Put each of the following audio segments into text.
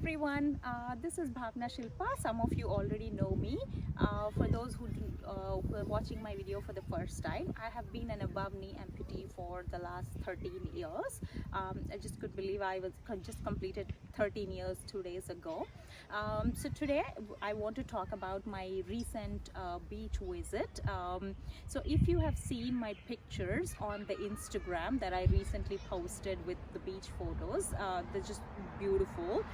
everyone, this is Bhavna Shilpa. Some of you already know me. For those who are watching my video for the first time, I have been an above knee amputee for the last 13 years. I just could believe I was just completed 13 years 2 days ago. So today I want to talk about my recent beach visit. So if you have seen my pictures on the Instagram that I recently posted with the beach photos, they're just beautiful.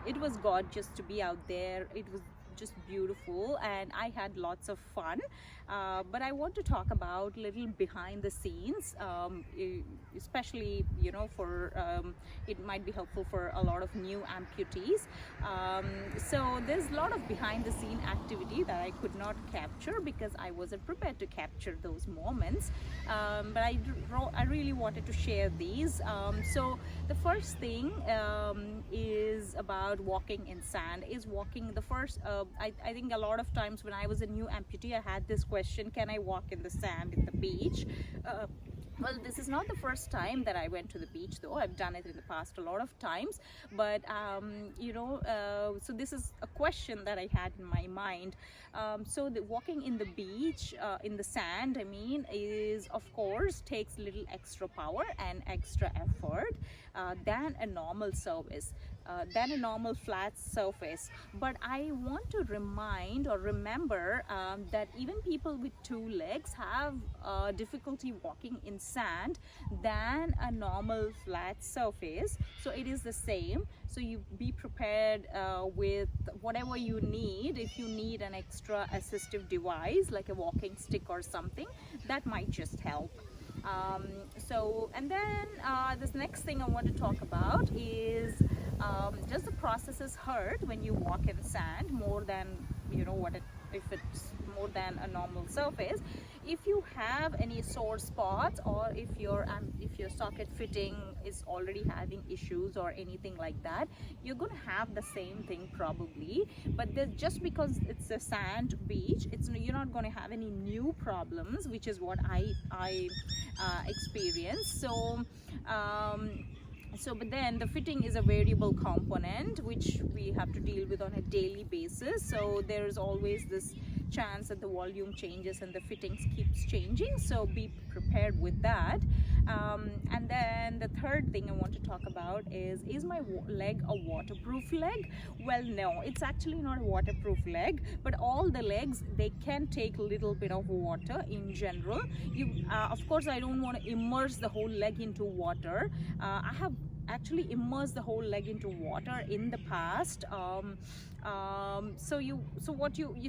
It was gorgeous to be out there. It was just beautiful and I had lots of fun, but I want to talk about little behind the scenes, especially for it might be helpful for a lot of new amputees. So there's a lot of behind the scene activity that I could not capture because I wasn't prepared to capture those moments, but I really wanted to share these. So the first thing is about walking in sand. The first I think a lot of times when I was a new amputee, I had this question: can I walk in the sand in the beach? Well, this is not the first time that I went to the beach, though. I've done it in the past a lot of times, but so this is a question that I had in my mind. So the walking in the beach, in the sand, I mean, is of course takes little extra power and extra effort than a normal surface, than a normal flat surface. But I want to remind or remember that even people with two legs have difficulty walking in sand than a normal flat surface. So it is the same. So you be prepared with whatever you need. If you need an extra assistive device like a walking stick or something, that might just help. And then this next thing I want to talk about is, does the processes hurt when you walk in sand more than if it's more than a normal surface? If you have any sore spots, or if your socket fitting is already having issues or anything like that, you're gonna have the same thing probably. But just because it's a sand beach, you're not going to have any new problems, which is what I experienced. But then the fitting is a variable component which we have to deal with on a daily basis. So there is always this chance that the volume changes and the fittings keeps changing. So be prepared with that. And then the third thing I want to talk about is my leg a waterproof leg? Well, no, it's actually not a waterproof leg, but all the legs, they can take a little bit of water in general. Of course, I don't want to immerse the whole leg into water. I have actually immersed the whole leg into water in the past.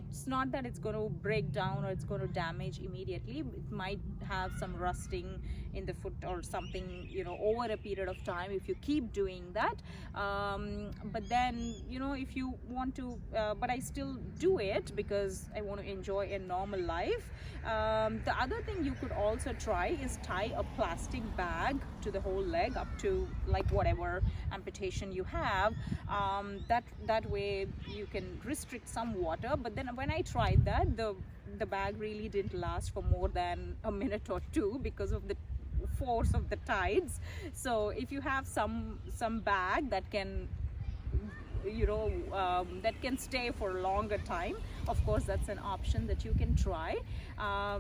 It's not that it's going to break down or it's going to damage immediately. It might have some rusting in the foot or something, over a period of time if you keep doing that. But then, if you want to, but I still do it because I want to enjoy a normal life. The other thing you could also try is tie a plastic bag to the whole leg up to like whatever amputation you have. That way you can restrict some water. But then when I tried that, the bag really didn't last for more than a minute or two because of the force of the tides. So if you have some bag that can that can stay for a longer time, of course that's an option that you can try. Yeah,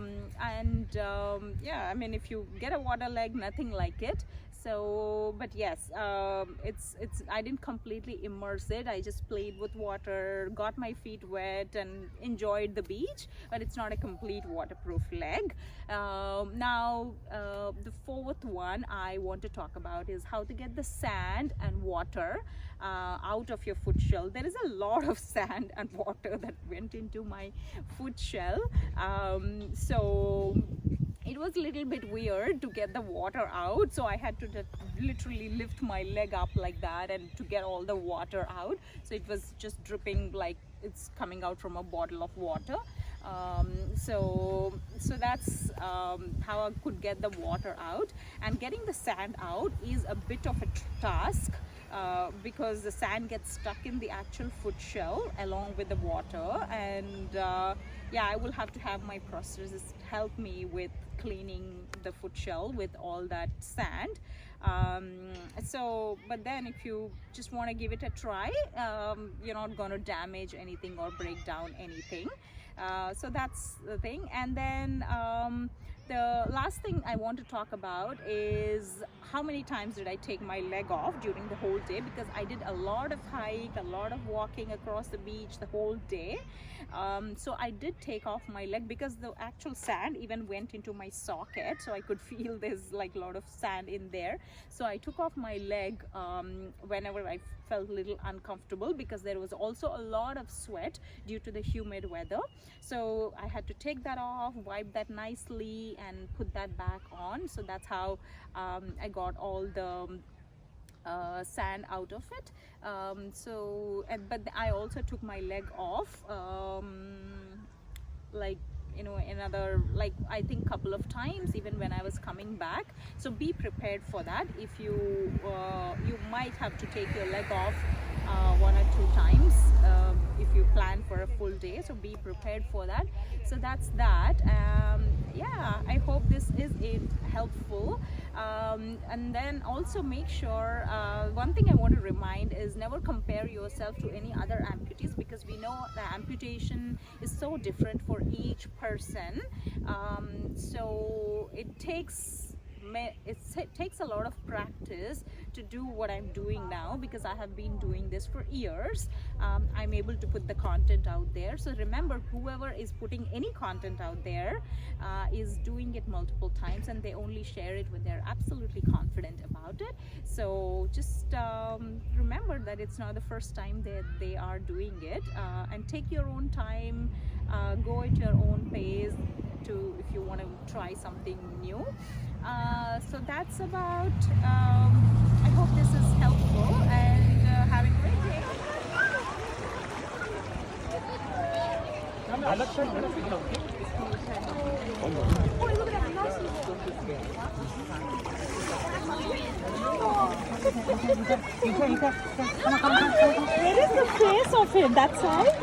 I mean, if you get a water leg, nothing like it. So, but yes, I didn't completely immerse it. I just played with water, got my feet wet and enjoyed the beach, but it's not a complete waterproof leg. Now, the fourth one I want to talk about is how to get the sand and water out of your foot shell. There is a lot of sand and water that went into my foot shell. So it was a little bit weird to get the water out, so I had to literally lift my leg up like that and to get all the water out. So it was just dripping like it's coming out from a bottle of water. So that's how I could get the water out. And getting the sand out is a bit of a task. Because the sand gets stuck in the actual foot shell along with the water, and yeah, I will have to have my prosthetist help me with cleaning the foot shell with all that sand. But then if you just want to give it a try, you're not going to damage anything or break down anything. So that's the thing. And then the last thing I want to talk about is how many times did I take my leg off during the whole day, because I did a lot of hike, a lot of walking across the beach the whole day. So I did take off my leg because the actual sand even went into my socket, so I could feel there's like a lot of sand in there. So I took off my leg whenever I felt a little uncomfortable, because there was also a lot of sweat due to the humid weather. So I had to take that off, wipe that nicely and put that back on. So that's how I got all the sand out of it. But I also took my leg off like, you know, another, like, I think couple of times even when I was coming back. So be prepared for that. If you you might have to take your leg off 1 or 2 times if you plan for a full day, so be prepared for that. So that's that. Yeah, I hope this is helpful. And then also make sure, one thing I want to remind is never compare yourself to any other amputees, because we know the amputation is so different for each person. So it takes a lot of practice to do what I'm doing now, because I have been doing this for years. I'm able to put the content out there. So remember, whoever is putting any content out there is doing it multiple times, and they only share it when they're absolutely confident about it. So just remember that it's not the first time that they are doing it, and take your own time, go at your own pace if you want to try something new. So that's about, I hope this is helpful, and have a great day. Where is the face of it? That side?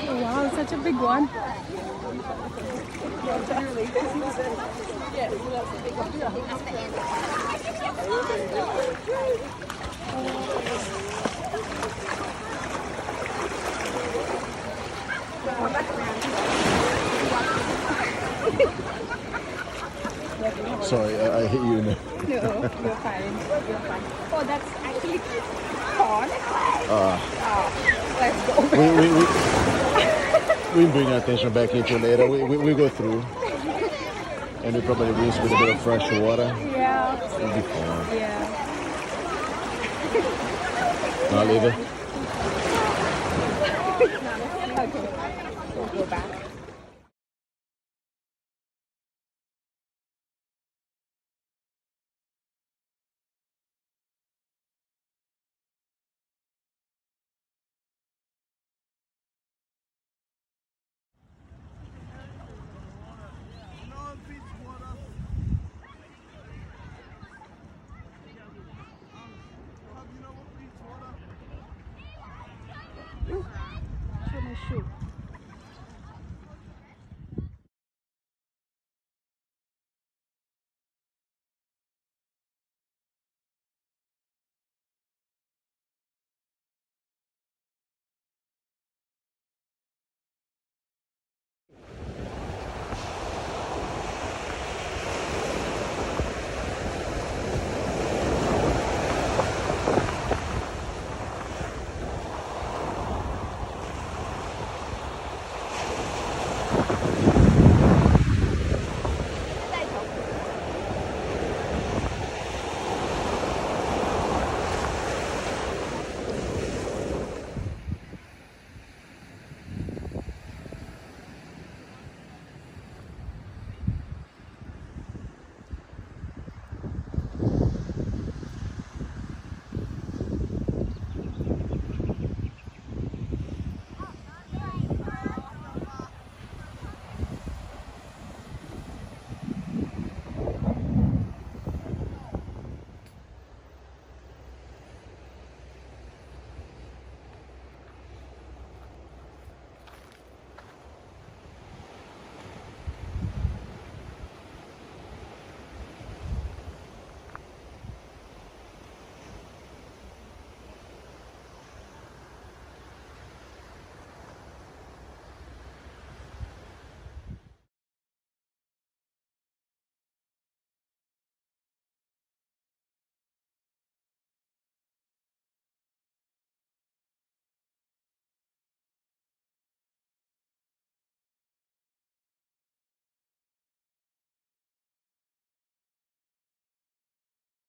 Oh, wow, such a big one. Sorry, I hit you in the... No, you're fine. You're fine. Oh, that's actually corn. Let's go. We bring our attention back into later. We go through. And we probably rinse with a bit of fresh water. Yeah. It'll be fine. Yeah. I'll leave it. Okay. We'll go back. Show my shoe.